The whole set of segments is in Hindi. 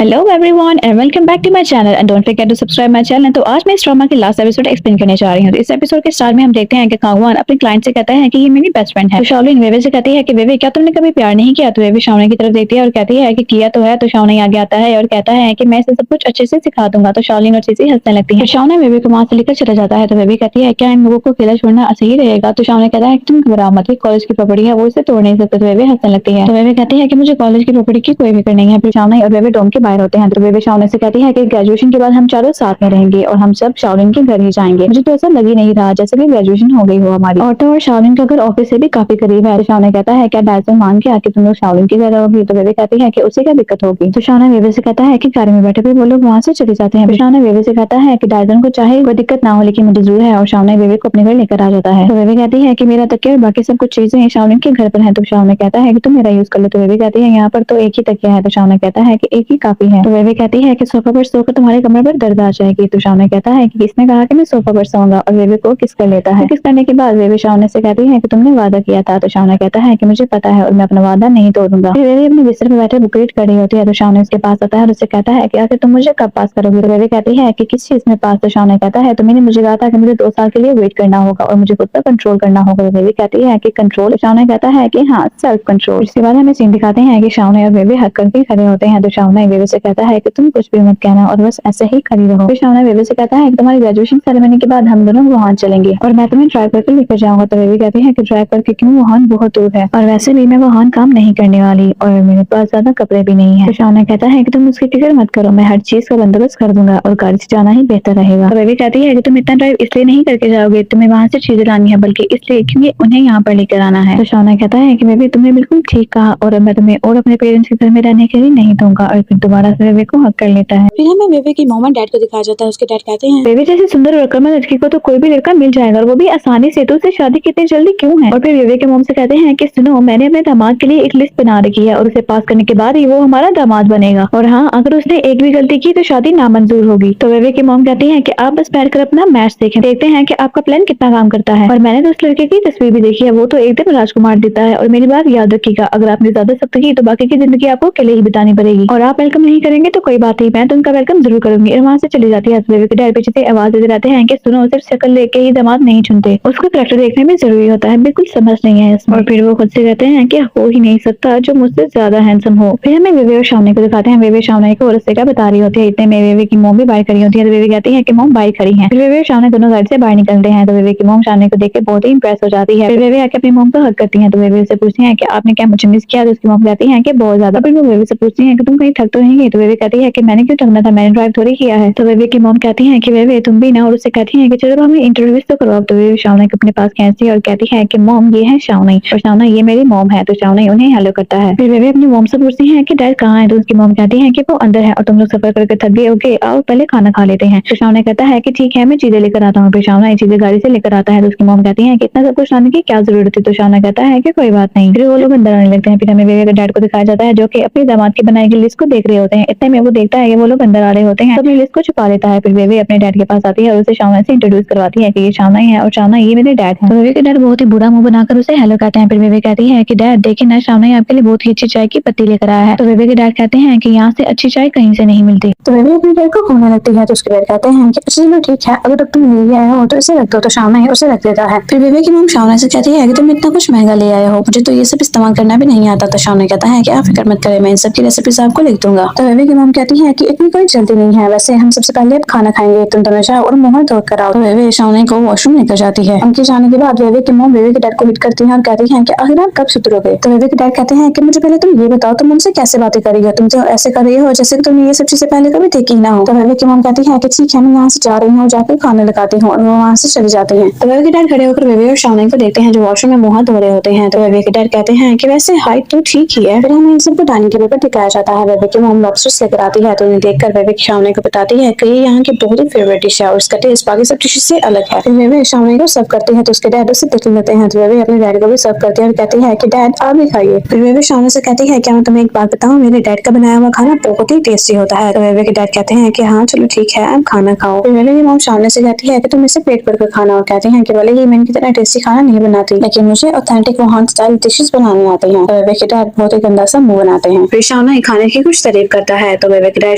Hello everyone and welcome back to my channel and don't forget to subscribe my channel. तो आज मैं इस ड्रामा के लास्ट एपिसोड एक्सप्लेन करने जा रही हूँ। तो इस एपिसोड के स्टार्ट में हम देखते हैं कि कांगवान अपने क्लाइंट से कहता है कि ये मेरी बेस्ट फ्रेंड है। तो शाओलिन वेवे से कहती है कि वेवे क्या तुमने कभी प्यार नहीं किया? तो वेवे शाओलिन की तरफ देखती है और कहती है कि किया तो है। तो शाओलिन आगे आता है और कहता है कि मैं इसे सब कुछ अच्छे से सिखा दूंगा। तो शाओलिन और चीज़ी हंसने लगती है। शाओलिन वेवे को वहां से लेकर चला जाता है। तो वेवे कहती है क्या इन लोगों को अकेला छोड़ना सही रहेगा? तो शाओलिन कहता है कि तुम घबराओ मत, ये कॉलेज की प्रॉपर्टी है, वो इसे तोड़ नहीं सकते। तो वेवे हंसने लगती है। तो वेवे कहती है कि मुझे कॉलेज की प्रॉपर्टी की कोई फिक्र नहीं है। फिर शाओलिन और वेवे डोम के बाहर होते हैं। तो वेवे शाओलिन से कहती है कि ग्रेजुएशन के बाद हम चारों साथ में रहेंगे और हम सब शाओलिन के घर ही जाएंगे। मुझे तो ऐसा लग ही नहीं रहा जैसे कि ग्रेजुएशन हो गई हो हमारी। ऑटो और शाओलिन का घर ऑफिस से भी काफी करीब है। तो शाओलिन कहता है क्या डायसन मान के आके तुम लोग शाओलिन के घर रहोगी? तो वेवे कहती है कि उससे क्या दिक्कत होगी। तो शाओलिन वेवे से कहता है कि कार में बैठे हुए वो लोग वहां से चले जाते हैं। फिर शाओलिन वेवे से कहता है कि डायसन को चाहे कोई दिक्कत ना हो लेकिन मुझे जरूर है, और शाओलिन वेवे को अपने घर लेकर आ जाता है। तो वेवे कहती है कि मेरा तकिया और बाकी सब कुछ चीजें शाओलिन के घर पर है। तो शाओलिन कहता है कि तुम मेरा यूज कर लो। तो वेवे कहती है यहाँ पर तो एक ही तकिया है। तो शाओलिन कहता है कि एक ही काफी है। तो वेवे कहती है कि सोफा पर सोकर तुम्हारे कमरे पर दर्द आ जाएगी। तो शाओलिन कहता है कि किसने कहा कि मैं सोफा पर सोऊंगा, और वेवे को किस कर लेता है। किस करने के बाद वेवे शाओलिन से कहती है कि तुमने वादा किया था। तो शाओलिन कहता है कि मुझे पता है और मैं अपना वादा नहीं तोड़ूंगा। फिर वेवे अपने बिस्तर पर बैठे बुक रीड कर रही होती है। तो शाओलिन उसके पास आता है और उससे कहता है कि आखिर तुम मुझे कब पास करोगे? तो वेवे कहती है कि किस चीज में पास? तो शाओलिन कहता है तुमने मुझे कहा था कि मुझे 2 साल के लिए वेट करना होगा और मुझे खुद पर कंट्रोल करना होगा। तो वेवे कहती है कि कंट्रोल? तो शाओलिन कहता है कि हाँ, सेल्फ कंट्रोल। इसके बाद हमें सीन दिखाते हैं कि शाओलिन और वेवे हक करके खड़े होते हैं। तो शाओलिन वेवे से कहता है कि तुम कुछ भी मत कहना और बस ऐसे ही खड़ी रहो। फिर शाओलिन वेवे से कहता है कि तुम्हारी ग्रेजुएशन सेरेमनी के बाद हम दोनों वहां चलेंगे और मैं तुम्हें ड्राइव करके लेकर जाऊंगा। तो वेवे कहती है कि ड्राइव करके क्यों, वहां बहुत दूर है और वैसे भी मैं वहां काम नहीं करने वाली और मेरे पास ज्यादा कपड़े भी नहीं है। तो शाओलिन कहता है कि तुम उसकी फिक्र मत करो, मैं हर चीज का बंदोबस्त कर दूंगा और गाड़ी से जाना ही बेहतर रहेगा। तो वेवे कहती है कि तुम इतना ड्राइव इसलिए नहीं करके जाओगे, तुम्हें वहां से चीजें लानी है, बल्कि इसलिए क्योंकि उन्हें यहाँ पर लेकर आना है। तो शाओलिन कहता है कि वेवे तुमने बिल्कुल ठीक कहा और मैं तुम्हें और अपने पेरेंट्स के घर में रहने के लिए नहीं दूंगा। और फिर दोबारा से वेवे को हक कर लेता है। फिर हमें वेवे की मॉम और डैड को दिखाया जाता है। उसके डैड कहते हैं वेवे जैसी सुंदर और अकलमंद लड़की को तो कोई भी लड़का मिल जाएगा और वो भी आसानी से, तो उससे शादी कितनी जल्दी क्यों है? और फिर वेवे के मॉम से कहते हैं कि सुनो, मैंने अपने दामाद के लिए एक लिस्ट बना रखी है और उसे पास करने के बाद ही वो हमारा दामाद बनेगा, और हाँ, अगर उसने एक भी गलती की तो शादी नामंजूर होगी। तो वेवे की मॉम कहती है कि आप बस बैठकर अपना मैच देखें, देखते हैं कि आपका प्लान कितना काम करता है। और मैंने तो उस लड़के की तस्वीर भी देखी है, वो तो एकदम राजकुमार देता है। और मेरी बात याद रखिएगा, अगर आपने ज्यादा सख्त की तो बाकी की जिंदगी आपको अकेले ही बितानी पड़ेगी, और आप वेलकम नहीं करेंगे तो कोई बात नहीं, मैं तो उनका वेलकम जरूर करूंगी। और वहां से चली जाती है। वेवे के डैड पीछे से आवाज देते रहते हैं कि सुनो, सिर्फ शक्ल लेके ही दामाद नहीं चुनते, उसका करैक्टर देखने भी जरूरी होता है, बिल्कुल समझ नहीं है इसमें। और फिर वो खुद से कहते हैं कि हो ही नहीं सकता जो मुझसे ज्यादा हैंडसम हो। फिर हमें वेवे और शाओलिन को दिखाते हैं। वेवे शाओलिन को रस्ते का बता रही होती है। इतने में वेवे की मॉम भी बाहर खड़ी होती है। तो वेवे कहती है कि मॉम बाहर खड़ी है। फिर वेवे और शाओलिन दोनों गाड़ी से बाहर निकलते हैं। तो वेवे की मॉम शाओलिन को देख के बहुत ही इंप्रेस हो जाती है। फिर वेवे आके अपनी मॉम को हक करती है। तो वेवे उससे पूछती है कि आपने क्या मुझे मिस किया? तो उसकी मॉम कहती है कि बहुत ज्यादा। फिर वो वेवे से पूछती है कि तुम कहीं थक तो नहीं गई? तो वेवे कहती है कि मैंने क्यों थकना था, मैंने ड्राइव थोड़ी किया है। तो वेवे की मॉम कहती है कि वेवे तुम भी ना, और उससे कहती है कि चलो हमें इंटरव्यूज तो करवाओ। तो वेवे शाओलिन को अपने पास खींचती है और कहती है कि मॉम ये है शाओलिन, और शाओलिन ये मेरी मॉम है। तो शाओलिन उन्हें हेलो करता है। फिर वेवे अपनी मॉम से पूछती है कि डैड कहाँ है? तो उसकी मॉम कहती है कि वो अंदर है और तुम लोग सफर करके थक गए होगे, आओ पहले खाना खा लेते हैं। तो शाओलिन कहता है कि ठीक है, मैं चीजें लेकर आता हूँ। फिर शाओलिन चीजें गाड़ी से लेकर आता है। तो उसकी मॉम कहती है कि इतना सब कुछ लाने की क्या जरूरत थी? तो शाओलिन कहता है कि कोई बात नहीं। फिर वो लोग अंदर आने लगते हैं। फिर हमें वेवे के डैड को दिखाया जाता है जो कि अपनी दामाद की बनाई गई लिस्ट को देख रहे होते हैं। इतने में वो देखता है कि वो लोग अंदर आ रहे होते हैं, तो अपनी लिस्ट को छुपा लेता है। फिर वेवे अपने डैड के पास आती है और उसे शाओलिन से इंट्रोड्यूस करवाती है कि ये शाओलिन है और शाओलिन ये मेरे डैड है। तो वेवे के डैड बहुत ही बुरा मुंह बनाकर उसे हेलो कहते हैं। फिर वेवे कहती है कि डैड देखिए ना, शाओलिन आपके लिए बहुत ही अच्छी चाय की पत्ती लेकर आया है। तो वेवे के डैड कहते हैं कि यहाँ से अच्छी चाय कहीं से नहीं मिलती। तो वेवे अपने डैड को खोने लगती है। तो उसके डैड कहते हैं कि चलो ठीक है, अगर तुम ले आए हो तो इसे रख दो। तो शाओलिन उसे रख देता है। फिर वेवे की मॉम शाओलिन से कहती है कि तुम इतना कुछ महंगा ले आए हो, मुझे तो ये सब इस्तेमाल करना भी नहीं आता। तो शाओलिन कहता है कि आप फिक्र मत करें, मैं इन सब की रेसिपीज आपको लिख दूंगा। तो वेवे की मॉम कहती है कि इतनी कोई जल्दी नहीं है, वैसे हम सबसे पहले खाना खाएंगे, तुम दोनों जाओ और मुंह धो कर आओ। तो वेवे शाओलिन को वॉशरूम लेकर जाती है। उनके जाने के बाद वेवे की मॉम वेवे के डैड को हिट करती है और कहती है कि आखिर आप कब सुधरोगे? तो वेवे के डैड कहते हैं कि मुझे पहले तुम ये बताओ, तुम मुझसे कैसे बातें कर रही हो? तुम तो ऐसे कर रही हो जैसे कि तुमने ये सब चीजें पहले कभी देखी ना हो। तो वेवे की मॉम कहती है कि ठीक है, मैं यहाँ से जा रही हूँ, जाकर खाना लगाती हूँ, और वो वहाँ से चली जाती है। तो वेवे के डैड खड़े होकर वेवे और शाओलिन को देखते हैं जो वॉशरूम में मुंह धो रहे होते हैं। तो वेवे के डैड कहते हैं कि वैसे हाइट तो ठीक ही है। फिर हमें इन सबको डाइनिंग टेबल पर दिखाया जाता है। वेवे की मॉम लॉबस्टर्स लेकर आती है। तो उन्हें देखकर वेवे शाओलिन को बताती है कि ये यहाँ की बहुत ही फेवरेट डिश है और इसका टेस्ट बाकी सब डिशेस से अलग है। फिर वेवे शाओलिन को सर्व करती है। तो उसके डैड उसे देख लेते हैं। तो वेवे अपने डैड को भी सर्व करती है और कहती है कि डैड आप भी खाइए। फिर वेवे शाओलिन से कहती है क्या मैं तुम्हें एक बात बताऊं, मेरे डैड का बनाया हुआ खाना बहुत ही टेस्टी होता है। तो वेवे के डैड कहते हैं कि हाँ चलो ठीक है, आप खाना खाओ। फिर वेवे की मॉम शाओलिन से कहती है कि तुम इसे पेट भर कर खाना, और कहती है कि भले ही मैं इनकी तरह टेस्टी खाना नहीं बनाती, लेकिन मुझे ऑथेंटिक वुहान स्टाइल डिशेस बनाने आते हैं। तो वेवे के डैड बहुत ही गंदा सा मुंह बनाते हैं। फिर शाओलिन खाने की कुछ तारीफ बिलीव करता है। तो वेवे के डैड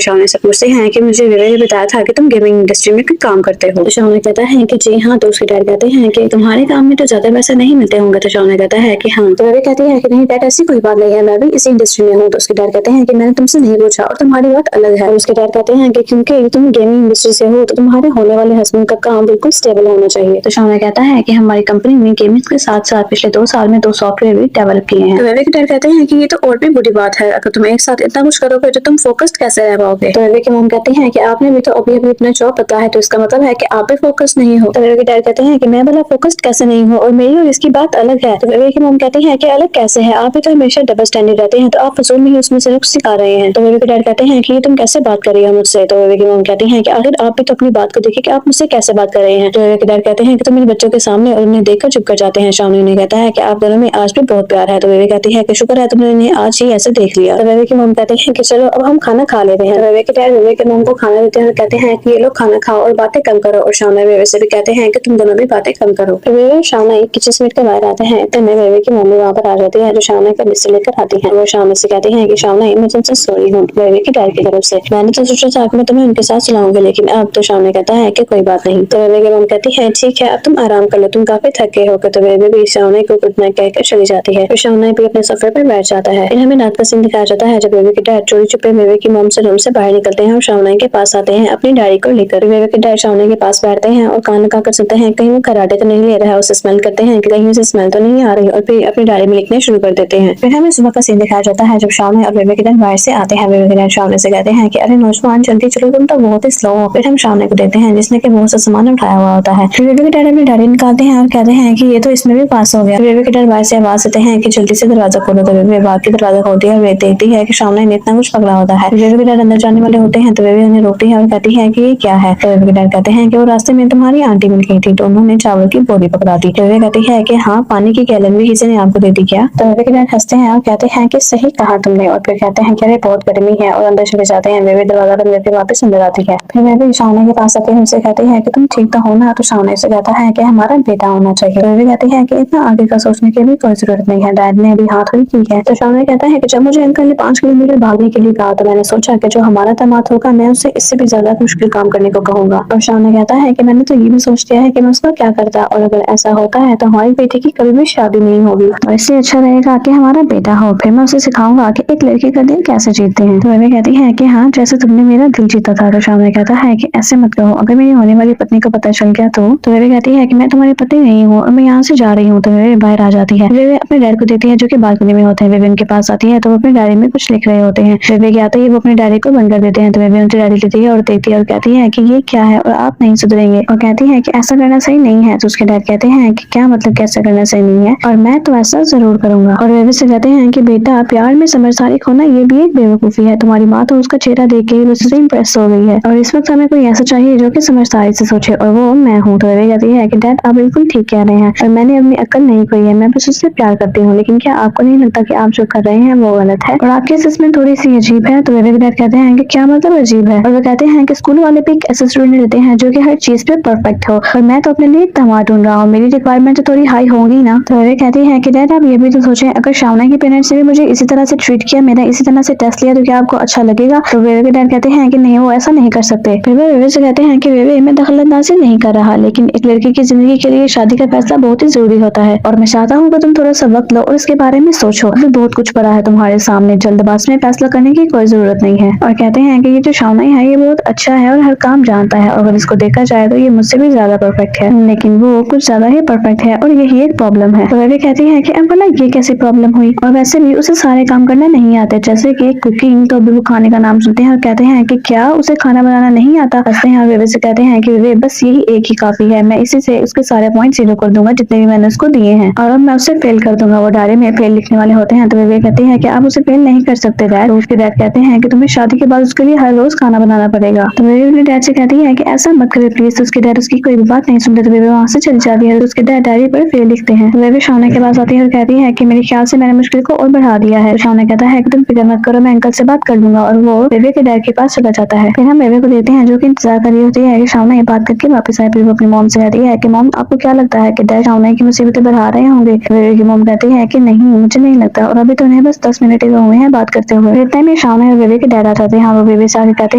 शाओना से पूछते हैं कि मुझे वेवे ने बताया था कि तुम गेमिंग इंडस्ट्री में काम करते हो। तो शाओना कहता है कि जी हाँ। तो उसके डैड कहते हैं कि तुम्हारे काम में तो ज्यादा पैसे नहीं मिलते होंगे। तो शाओना कहता है कि हाँ। तो वेवे कहती है कि नहीं डैड, ऐसी कोई बात नहीं है, मैं भी इसी इंडस्ट्री में हूँ। तो उसके डैड कहते हैं कि मैंने तुमसे नहीं पूछा और तुम्हारी बात अलग है। और उसके डैड कहते हैं कि क्योंकि तुम गेमिंग इंडस्ट्री से हो तो तुम्हारे होने वाले हस्बैंड का काम बिल्कुल स्टेबल होना चाहिए। तो शाओना कहता है कि हमारी कंपनी ने गेमिंग के साथ साथ पिछले 2 साल में 2 सॉफ्टवेयर भी डेवलप किए हैं। तो वेवे के डैड कहते हैं कि ये तो और भी बुरी बात है, अगर तुम एक साथ इतना कुछ करोगे तो तुम फोकस्ड कैसे रह पाओगे। तो वेवे की मॉम कहती हैं कि आपने भी तो अभी अभी अपना जॉब पता है, तो इसका मतलब है कि आप भी फोकस नहीं हो। तो वेवे के डैड कहते हैं कि मैं भला फोकस्ड कैसे नहीं हूँ और मेरी और इसकी बात अलग है। तो वेवे की मॉम कहती है कि अलग कैसे है, आप भी तो हमेशा डबल स्टैंडर्ड रहते हैं, तो आप फजूल में ही उसमें से कुछ सिखा रहे हैं। तो वेवे के डैड कहते हैं कि तुम कैसे बात कर रही हो मुझसे। तो वेवे की मॉम कहती हैं कि आखिर आप भी तो अपनी बात को देखिए कि आप मुझसे कैसे बात कर रहे हैं। तो वेवे के डैड कहते हैं कि तुम इन बच्चों के सामने और उन्हें देखकर चुप कर जाते हैं। शाओना ने कहता है कि आप दोनों में आज भी बहुत प्यार है। तो वेवे कहती है कि शुक्र है तुमने इन्हें आज ही ऐसे देख लिया। तो वेवे की मॉम कहती है कि चलो अब हम खाना खा लेते हैं। तो वेवे के डैड वेवे के मॉम को खाना देते हैं और कहते हैं कि ये लोग खाना खाओ और बातें कम करो। और शाओना वेवे से भी कहते हैं कि तुम दोनों भी बातें कम करो। तो वेवे और शाओना एक किचन से के बाहर आते हैं, इतने में वेवे की मम्मी वहाँ पर आ जाती है जो शाओना का बिस्तर लेकर आती है। वो शाओना से कहती है कि शाओना मैं तुमसे सॉरी हूँ वेवे के डैड की तरफ से, मैंने तो सोचा था कि मैं तुम्हें उनके साथ चलाऊंगी, लेकिन अब तो शाओना कहता है कि कोई बात नहीं। तो वेवे की मॉम कहती है ठीक है अब तुम आराम कर लो, तुम काफी थके हो। तो वेवे भी शाओना को गुड नाइट कहकर चली जाती है। फिर शाओना भी अपने सोफे पर बैठ जाता है। फिर हमें रात का सीन दिखाया जाता है जब वेवे के डैड चोरी छुपे वेवे की मॉम से रूम से बाहर निकलते हैं और शाओना के पास आते हैं अपनी डायरी को लेकर। वेवे के डैड शाओना के पास बैठते हैं और कान लगा कर सुनते हैं कहीं वो कराटे तो नहीं ले रहा है, उसे स्मेल करते हैं कि कहीं उसे स्मेल तो नहीं आ रही, और फिर अपनी डायरी में लिखने शुरू कर देते हैं। फिर हमें सुबह का सीन दिखाया जाता है जब शाओना और वेवे के डैड बाहर से आते हैं। वेवे के डैड शाओना से कहते हैं कि अरे नौजवान जल्दी चलो, तुम तो बहुत ही स्लो हो। फिर हम शाओना को देखते हैं जिसने कि बहुत सा सामान उठाया हुआ होता है। फिर वेवे के डैड अपनी डायरी निकालते हैं और कहते हैं कि ये तो इसमें भी पास हो गया। वेवे के डैड बाहर से आवाज देते हैं कि जल्दी से दरवाजा खोलो। तो वेवे बाहर की दरवाजा खोलती है और वे देखती है कि शाओना ने इतना कुछ पकड़ा होता है। वेवे के डैड अंदर जाने वाले होते हैं तो वेवे उन्हें रोकती है और कहती है कि ये क्या है। तो वेवे के डैड कहते हैं कि वो रास्ते में तुम्हारी आंटी मिल गई थी तो उन्होंने चावल की बोरी पकड़ा दी। वेवे कहती है कि हाँ पानी की गैलन भी किसी ने आपको दे दी क्या। तो वेवे के डैड हंसते हैं और कहते हैं कि सही कहा तुमने, और फिर कहते हैं कि अरे बहुत गर्मी है, और अंदर चले जाते हैं। वेवे दरवाजा बंद करके वापस अंदर आती है। फिर वेवे शाओना के पास आते हैं, उनसे कहती है कि तुम ठीक तो हो ना। तो शाओना से कहता है कि हमारा बेटा होना चाहिए। तो वेवे कहती है कि इतना आगे का सोचने की भी कोई जरूरत नहीं है, डैड ने अभी हाथ हुई की है। तो शाओना कहता है कि जब मुझे अंकल ने 5 किलोमीटर भागने के लिए कहा तो मैंने सोचा कि जो हमारा दामाद होगा मैं उससे इससे भी ज्यादा मुश्किल काम करने को कहूंगा। और शाओना कहता है कि मैंने तो ये भी सोच लिया है कि मैं उसका क्या करता, और अगर ऐसा होता है तो हमारी बेटी की कभी भी शादी नहीं होगी, और इससे अच्छा रहेगा कि हमारा बेटा हो। फिर मैं उसे सिखाऊंगा कि एक लड़की का दिल कैसे जीतते हैं। तो वेवे कहती है कि हाँ जैसे तुमने मेरा दिल जीता था। तो शाओना कहता है कि ऐसे मत कहो, अगर मेरी होने वाली पत्नी को पता चल गया तो वेवे कहती है कि मैं तुम्हारी पत्नी नहीं हूँ और मैं यहाँ से जा रही हूँ। तो वेवे बाहर आ जाती है। वेवे अपने डैड को देती है जो कि बालकनी में होते हैं। वेवे उनके पास आती है तो वो अपनी डायरी में कुछ लिख रहे होते हैं। वेवे के आते ही वो अपनी डायरी को बंद कर देते हैं। तो वेवे उनसे डायरी लेती है और देखती है और कहती है कि ये क्या है और आप नहीं सुधरेंगे, और कहती है कि ऐसा करना सही नहीं है। तो उसके डैड कहते हैं कि क्या मतलब कैसा करना सही नहीं है, और मैं तो ऐसा जरूर करूंगा। और वेवे से कहते हैं कि बेटा प्यार में समझदारी खोना ये भी एक बेवकूफी है, तुम्हारी माँ तो उसका चेहरा देख के उससे इम्प्रेस हो गई है, और इस वक्त हमें कोई ऐसा चाहिए जो कि समझदारी से सोचे, और वो मैं हूँ। तो वेवे कहती है कि डैड आप बिल्कुल ठीक कह रहे हैं, और मैंने अपनी अक्ल नहीं खोई है, मैं बस उससे प्यार करती हूँ, लेकिन क्या आपको नहीं लगता कि आप जो कर रहे हैं वो गलत है और आपकी असेसमेंट थोड़ी सी अजीब है। तो वेवे के डैड कहते हैं कि क्या मतलब अजीब है, और वो कहते हैं कि स्कूल वाले भी एक ऐसे स्टूडेंट रहते हैं जो कि हर चीज पे परफेक्ट हो, और मैं तो अपने लिए एक दामाद ढूंढ रहा हूँ, मेरी रिक्वायरमेंट तो थोड़ी हाई होंगी ना। तो वेवे कहती है कि डैड आप ये भी तो सोचें, अगर शाओना के पेरेंट्स ने भी मुझे इसी तरह से ट्रीट किया, मेरा इसी तरह से टेस्ट लिया, तो क्या आपको अच्छा लगेगा। तो वेवे के डैड कहते हैं कि नहीं वो ऐसा नहीं कर सकते। फिर वो वेवे से कहते हैं कि वेवे मैं दखलंदाजी नहीं कर रहा, लेकिन एक लड़की की जिंदगी के लिए शादी का फैसला बहुत ही जरूरी होता है, और मैं चाहता हूँ कि तुम थोड़ा सा वक्त लो और इसके बारे में सोचो। अभी बहुत कुछ पड़ा है तुम्हारे सामने, जल्दबाजी में फैसला करने की कोई जरूरत नहीं है। और कहते हैं कि ये जो शाओना है ये बहुत अच्छा है और हर काम जानता है, और अगर इसको देखा जाए तो ये मुझसे भी ज्यादा परफेक्ट है, लेकिन वो कुछ ज्यादा ही परफेक्ट है और यही एक प्रॉब्लम है। तो वेवे कहती है कि अब भला ये कैसी प्रॉब्लम हुई, और वैसे भी उसे सारे काम करना नहीं आते, जैसे कि कुकिंग। तो अभी वो खाने का नाम सुनते हैं और कहते हैं कि क्या उसे खाना बनाना नहीं आता। हंसते हैं और वेवे से कहते हैं कि वेवे बस यही एक ही काफी है, मैं इसी से उसके सारे पॉइंट 0 कर दूंगा जितने भी मैंने उसको दिए हैं, और अब मैं उसे फेल कर दूंगा। वो डायरी में फेल लिखने वाले होते हैं तो वेवे कहते हैं कि आप उसे फेल नहीं कर सकते डैड। तो उसके डैड कहते हैं कि तुम्हें शादी के बाद उसके लिए हर रोज खाना बनाना पड़ेगा। तो वेवे अपने डैड से कहती है कि ऐसा मत करो प्लीज। तो उसके डैड उसकी कोई भी बात नहीं सुनते, तो वेवे वहाँ से चली जाती है। तो उसके डैड डायरी पर फेल लिखते हैं। तो वेवे शाओना के पास आती है और कहती है कि मेरे ख्याल से मैंने मुश्किल को और बढ़ा दिया है। तो शाओना कहता है कि तुम फिक्र मत करो, मैं अंकल से बात कर लूंगा, और वो वेवे के डैड के पास चला जाता है। फिर हम वेवे को देते हैं जो कि इंतजार कर रही होती है कि शाओना ये बात करके वापस आए। फिर वो अपनी मॉम से कहती है कि मॉम आपको क्या लगता है कि डैड शाओना की मुसीबतें बढ़ा रहे होंगे। वेवे की मॉम कहती है कि नहीं मुझे नहीं लगता, और अभी तो उन्हें बस 10 मिनट ही हुए हैं बात करते हुए। इतने में शावना और बेबी के डैड आ जाते हैं। वो बेबी से आके कहते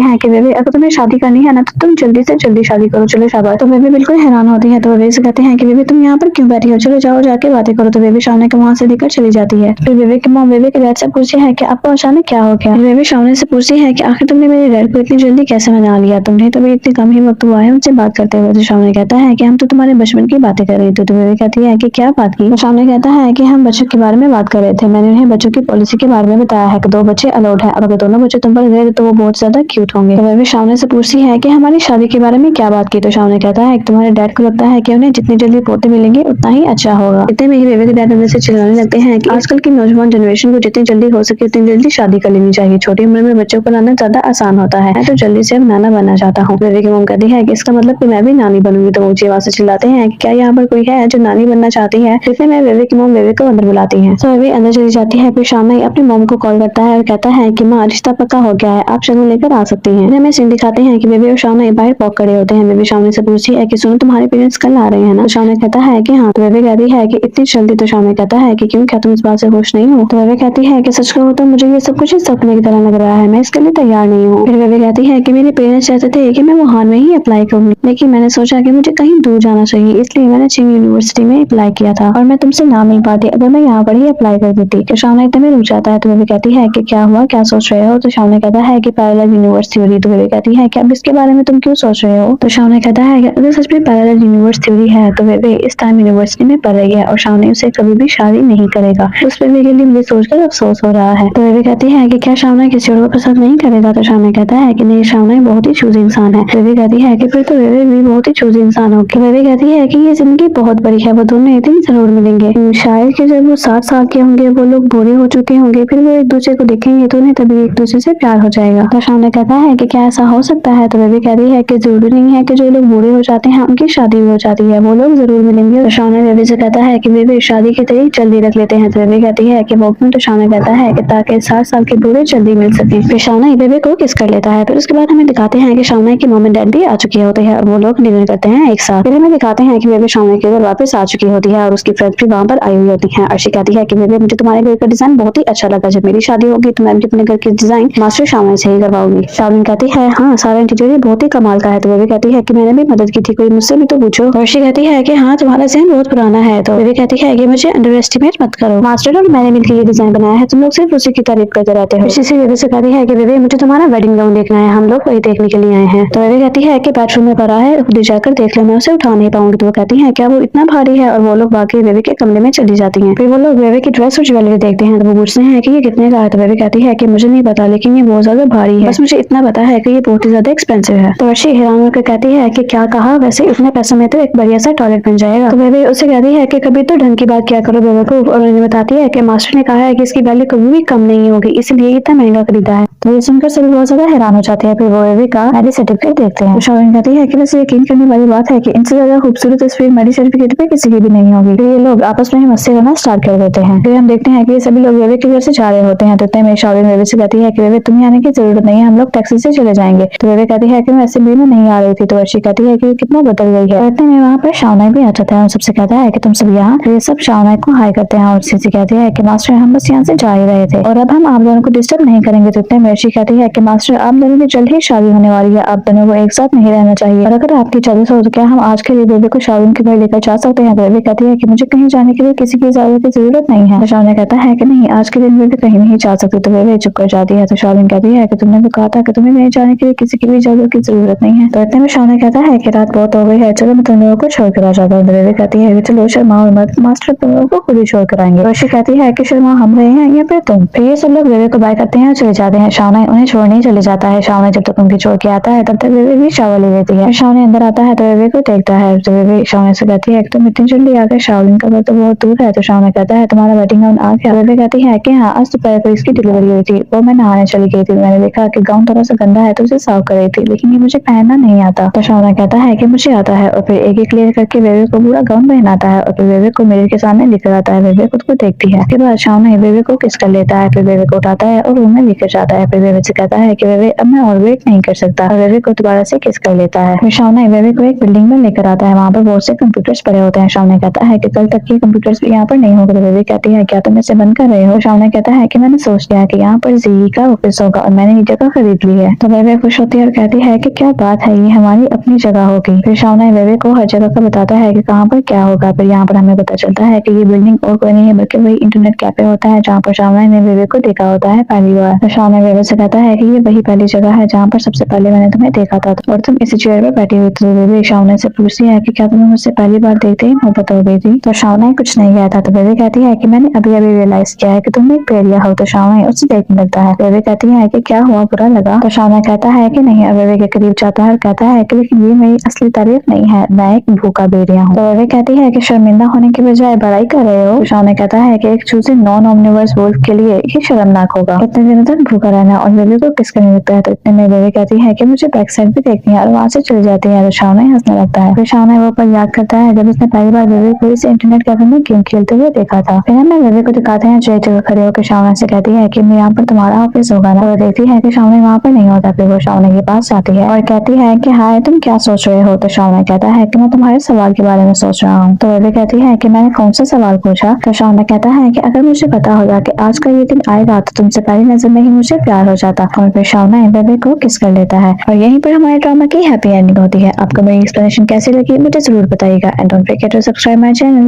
हैं कि बेबी अगर तुम्हें शादी करनी है ना तो तुम जल्दी से जल्दी शादी करो, चलो शाबाश। तो बेबी बिल्कुल हैरान होती है। तो बेबी से कहते हैं कि बेबी तुम यहाँ पर क्यों बैठी हो, चलो जाओ जाके बातें करो। तो बेबी शावना को वहाँ से लेकर चली जाती है। फिर बेबी की मॉम बेबी के डैड से पूछती है कि आपको अचानक क्या हो गया। बेबी शावना से पूछती है कि आखिर तुमने मेरे डैड को इतनी जल्दी कैसे मना लिया, तुमने तो इतने कम ही वक्त हुआ है उनसे बात करते हुए। तो शावना कहता है कि हम तो तुम्हारे बचपन की बातें कर रहे थे। तो बेबी कहती है कि क्या बात की। तो शावना कहता है कि हम बच्चों के बारे में बात कर रहे थे, मैंने उन्हें बच्चों की पॉलिसी के बारे में बताया है कि 2 बच्चे अलाउड है, अगर दोनों बच्चे तुम पर गए तो वो बहुत ज्यादा क्यूट होंगे। तो बेबी शावना से पूछती है कि हमारी शादी के बारे में क्या बात की। तो शावना कहता है कि तुम्हारे डैड को लगता है कि उन्हें जितनी जल्दी पोते मिलेंगे उतना ही अच्छा होगा। इतने में ही बेबी के डैड अंदर से चिल्लाने लगते हैं कि आजकल की नौजवान जनरेशन को जितनी जल्दी हो सके उतनी जल्दी शादी कर लेनी चाहिए, छोटी उम्र में बच्चों को लाना ज्यादा आसान होता है, मैं तो जल्दी से अब नाना बनना चाहता हूँ। बेबी की मॉम कहती है कि इसका मतलब कि मैं भी नानी बनूंगी। तो ऊंची आवाज से चिल्लाते हैं कि क्या यहाँ पर कोई है जो नानी बनना चाहती है। इतने में बेबी की मॉम बेबी को अंदर बुलाती है। तो बेबी अंदर चली जाती है। फिर शावना अपनी मॉम को कॉल करता है और कहता है कि माँ रिश्ता पक्का हो गया है, आप शगुन लेकर आ सकती हैं। हमें सीन दिखाते हैं कि बेबी और शावना बाहर वॉक खड़े होते हैं। बेबी शावना से पूछती है कि सुनो तुम्हारे पेरेंट्स कल आ रहे हैं ना। तो शावना कहता है कि हाँ। तो बेबी कहती है कि इतनी जल्दी। तो शावना कहता है कि क्यों, क्या तुम इस बात से खुश नहीं हो। तो बेबी कहती है कि सच कहूँ तो मुझे ये सब कुछ सपने की तरह लग रहा है, मैं इसके लिए तैयार नहीं हूँ। फिर बेबी कहती है कि मेरे पेरेंट्स चाहते थे कि मैं वुहान में ही अप्लाई करूँ, लेकिन मैंने सोचा कि मुझे कहीं दूर जाना चाहिए, इसलिए मैंने चिंग यूनिवर्सिटी में अप्लाई किया था और मैं तुमसे ना मिल पाती अगर मैं यहाँ पर ही अप्लाई कर देती। तो शावना इतने में रुक जाता है। तो बेबी कहती है कि क्या हुआ, क्या सोच रहे हो। तो शावना कहता है कि पैरेलल यूनिवर्स थ्योरी। तो बेबी कहती है कि अब इसके बारे में तुम क्यों सोच रहे हो। तो शावना कहता है कि अगर सच में पैरेलल यूनिवर्स थ्योरी है तो बेबी इस टाइम यूनिवर्सिटी में पढ़ रही है और शावना उसे कभी भी शादी नहीं करेगा। उस बेबी के लिए मुझे सोचकर अफसोस हो रहा है। तो बेबी कहती है कि क्या शावना किसी और को पसंद नहीं करेगा। तो शावना कहता है कि नहीं, शावना बहुत ही चूज इंसान है। बेबी कहती है कि फिर तो बेबी भी बहुत ही चूज इंसान होगी। बेबी कहती है कि ये जिंदगी बहुत बड़ी है, वो दोनों एक दिन जरूर मिलेंगे, शायद कि जब वो 60 साल के होंगे वो लोग बूढ़े हो चुके होंगे, फिर वो एक दूसरे को देखेंगे तो उन्हें तभी एक दूसरे से प्यार हो जाएगा। तो शावना कहता है कि क्या ऐसा हो सकता है। तो बेबी कहती है कि जरूरी नहीं है कि जो लोग बूढ़े हो जाते हैं उनकी शादी हो जाती है, वो लोग जरूर मिलेंगे। तो शावना बेबी से कहता है कि बेबी शादी की तारीख जल्दी रख लेते हैं। तो बेबी कहती है कि वो तो शावना कहता है कि ताकि 60 साल के बूढ़े जल्दी मिल सके। फिर शावना बेबी को किस कर लेता है। फिर उसके बाद हमें दिखाते हैं कि शावना की मॉम एंड डैड भी आ चुके होते हैं और वो लोग डिनर करते हैं एक साथ। फिर हमें दिखाते हैं कि बेबी शावना के घर वापस आ चुकी होती है और उसकी फ्रेंड भी वहाँ पर आई हुई होती है। अर्शी कहती है कि बेबी मुझे तुम्हारे घर का डिजाइन बहुत ही अच्छा लगा, जब मेरी शादी होगी तो मैं भी अपने घर की डिजाइन मास्टर शावना से ही करवाऊंगी। शावना कहती है हाँ, सारा इंटीरियर बहुत ही कमाल का है। तो बेबी कहती है कि मैंने भी मदद की थी, कोई मुझसे भी तो पूछो। अर्शी कहती है कि हाँ तुम्हारा जहन बहुत पुराना है। तो बेबी कहती है कि मुझे अंडर एस्टिमेट मत करो, मास्टर और मैंने मिलकर ये डिजाइन बनाया है, तुम लोग सिर्फ उसी की तारीफ करते रहते हो। अर्शी से बेबी से कहती है कि बेबी मुझे तुम्हारा वेडिंग गाउन देखना है, हम लोग वही देखने के लिए आए हैं। तो बेबी कहती है कि बेडरूम में पड़ा है, खुद जाकर देख लो, मैं उसे उठा नहीं पाऊंगी। तो वो कहती है क्या वो इतना भारी है, और वो लोग बाकी बेबी के कमरे में चली जाती हैं। फिर वो लोग बेबी की ड्रेस और ज्वेलरी देखते हैं। तो वो पूछते हैं कि ये कितने का है। तो बेबी कहती है कि मुझे नहीं पता, लेकिन ये बहुत ज्यादा भारी है, बस मुझे इतना पता है कि ये बहुत ही ज्यादा एक्सपेंसिव है। तो अर्शी हैरान होकर कहती है कि क्या कहा, वैसे इतने पैसों में तो एक बढ़िया सा टॉयलेट बन जाएगा। तो बेबी उससे कहती है कि कभी तो ढंग की बात किया करो बेबी को, और उन्हें बताती है कि मास्टर ने कहा है कि इसकी वैल्यू कभी भी कम नहीं होगी, इसलिए इतना महंगा खरीदा है। तो ये सुनकर सभी बहुत ज्यादा हैरान हो जाते हैं। फिर वो बेबी का मैरिज सर्टिफिकेट देखते हैं। तो शावना कहती है कि वैसे यकीन करने वाली बात है कि इनसे ज्यादा खूबसूरत तस्वीर मैरिज सर्टिफिकेट पे किसी की भी नहीं होगी। फिर ये लोग आपस में ही मस्ती करना स्टार्ट कर देते हैं। फिर हम देखते हैं कि ये सभी लोग बेबी के घर से जा रहे होते हैं। तो इतने में शावना बेबी से कहती है कि बेबी तुम्हें आने की जरूरत नहीं है, हम लोग टैक्सी से चले जाएंगे। तो बेबी कहती है कि मैं ऐसे भी में नहीं आ रही थी। तो अर्शी कहती है कि कितना बदल गई है। इतने में वहाँ पर शावना भी आ जाता है और सबसे कहता है कि तुम सब यहाँ। ये सब शावना को हाई करते हैं और सीसी कहती है कि मास्टर हम बस यहाँ से जा ही रहे थे और अब हम आप दोनों को डिस्टर्ब नहीं करेंगे। तो इतने में अर्शी कहती है कि मास्टर आप दोनों की जल्द ही शादी होने वाली है, आप दोनों को एक साथ नहीं रहना चाहिए, और अगर आपकी इजाजत हो तो क्या हम आज के लिए बेबी को शावना के घर लेकर जा सकते हैं। बेबी कहती है कि मुझे कहीं जाने के लिए किसी की इजाजत की जरूरत नहीं है। तो शावना कहता है कि नहीं, आज के दिन बेबी कहीं नहीं जा सकती। तो बेबी चुप कर जाती है। तो शावना कहती है कि तुमने तो कहा था कि तुम्हें कहीं जाने के लिए किसी की भी इजाजत की जरूरत नहीं है। तो इतने में शावना कहता है कि रात बहुत हो गई है, चलो मैं तुम लोगों को छोड़ कर आ जाता हूँ। तो बेबी कहती है कि चलो शर्मा और मत, मास्टर तुम लोगों को खुद ही छोड़ कर आएंगे। अर्शी कहती है कि शर्मा हम रहे हैं या फिर तुम। फिर ये सब लोग बेबी को बाय करते हैं और चले जाते हैं। शावना उन्हें छोड़ने चले जाता है। शावना जब तक उनकी छोड़ के आता है तब तक बेबी भी शावर ले लेती है। शावना अंदर आता है तो बेबी को देखता है। तो बेबी शावना से कहती है कि तुम इतनी जल्दी आ गए, शावलिन का घर तो बहुत दूर है। तो शावना कहता है तुम्हारा वेडिंग गाउन आ गया। बेबी कहती है कि हाँ, आज दोपहर को इसकी डिलीवरी हुई थी, वो मैं नहाने चली गई थी, मैंने देखा कि गाउन थोड़ा सा गंदा है तो उसे साफ कर रही थी, लेकिन ये मुझे पहनना नहीं आता। तो शावना कहता है कि मुझे आता है, और फिर एक एक क्लियर करके बेबी को पूरा गाउन पहनाता है और फिर बेबी को मिरर के सामने लेकर आता है। बेबी खुद को देखती है। फिर बाद शावना बेबी को किस कर लेता है, फिर बेबी को उठाता है और रूम में लेकर जाता है। फिर बेबी से कहता है कि बेबी अब मैं और वेट नहीं कर सकता, और बेबी को दोबारा से किस कर लेता है। फिर शावना बेबी को एक बिल्डिंग में लेकर आता है, वहाँ पर बहुत से कंप्यूटर्स पड़े होते हैं। शावना कहता है कि कल तक के कंप्यूटर्स भी यहाँ पर नहीं होंगे। तो बेबी कहती है क्या तुम इसे बंद कर रहे हो। शावना कहता है कि मैंने सोच लिया कि यहाँ पर जी का ऑफिस होगा और मैंने ये जगह खरीद ली है। तो वेवे खुश होती है और कहती है कि क्या बात है, ये हमारी अपनी जगह होगी। फिर शावना वेवे को हर जगह का बताता है कि कहाँ पर क्या होगा। फिर यहाँ पर हमें पता चलता है कि ये बिल्डिंग और कोई नहीं है बल्कि वही इंटरनेट कैफे होता है जहाँ पर शावना ने वेवे को देखा होता है पहली बार। तो शावना वेवे से कहता है कि ये वही पहली जगह है जहाँ पर सबसे पहले मैंने तुम्हें देखा था और तुम इसी चेयर पर बैठी हुई थी। तो वेवे शावना से पूछती है कि क्या तुम्हें मुझसे पहली बार देखते ही मोहब्बत हो गई थी। तो शावना कुछ नहीं कहता। तो वेवे कहती है कि मैंने अभी अभी रियलाइज किया है कि तुम एक प्यारिया हो। तो शावना उससे देखने लगता है। वेवे कहती है कि क्या हुआ, बुरा लगा। तो शावना कहता है कि नहीं, और वेवे के करीब जाता है और कहता है कि लेकिन ये मेरी असली तारीफ नहीं है, मैं एक भूखा भेड़िया हूँ। तो वेवे कहती है कि शर्मिंदा होने की बजाय बड़ाई कर रहे हो। तो शावना कहता है कि एक चूजी नॉन ओमनिवर्स वुल्फ के लिए ये शर्मनाक होगा इतने दिनों तक भूखा रहना। और वेवे को किस करने लगता है। तो इतने में वेवे कहती है कि मुझे बैक साइड भी देखनी है और वहां से चली जाती है। तो शावना हंसने लगता है। फिर शावना वो पल याद करता है जब उसने पहली बार वेवे को इस इंटरनेट कैफे में गेम खेलते हुए देखा था। फिर हमें वेवे को दिखाते हैं जो एक जगह खड़े होकर शावना से कहती है कि मैं यहाँ पर तुम्हारा ऑफिस होगा ना। और देखती है कि शावना वहाँ पर नहीं होता। फिर वो शावना के पास जाती है और कहती है कि हाय, तुम क्या सोच रहे हो। तो शावना कहता है कि मैं तुम्हारे सवाल के बारे में सोच रहा हूँ। तो वेवे कहती है कि मैंने कौन सा सवाल पूछा। तो शावना कहता है कि अगर मुझे पता होगा कि आज का ये दिन आएगा तो तुमसे पहली नजर में ही मुझे प्यार हो जाता। और फिर शावना वेवे को किस कर लेता है और यहीं पर हमारे ड्रामा की हैप्पी एंडिंग होती है। आपको मेरी एक्सप्लेनेशन कैसी लगी मुझे जरूर बताइएगा and don't forget to subscribe my channel.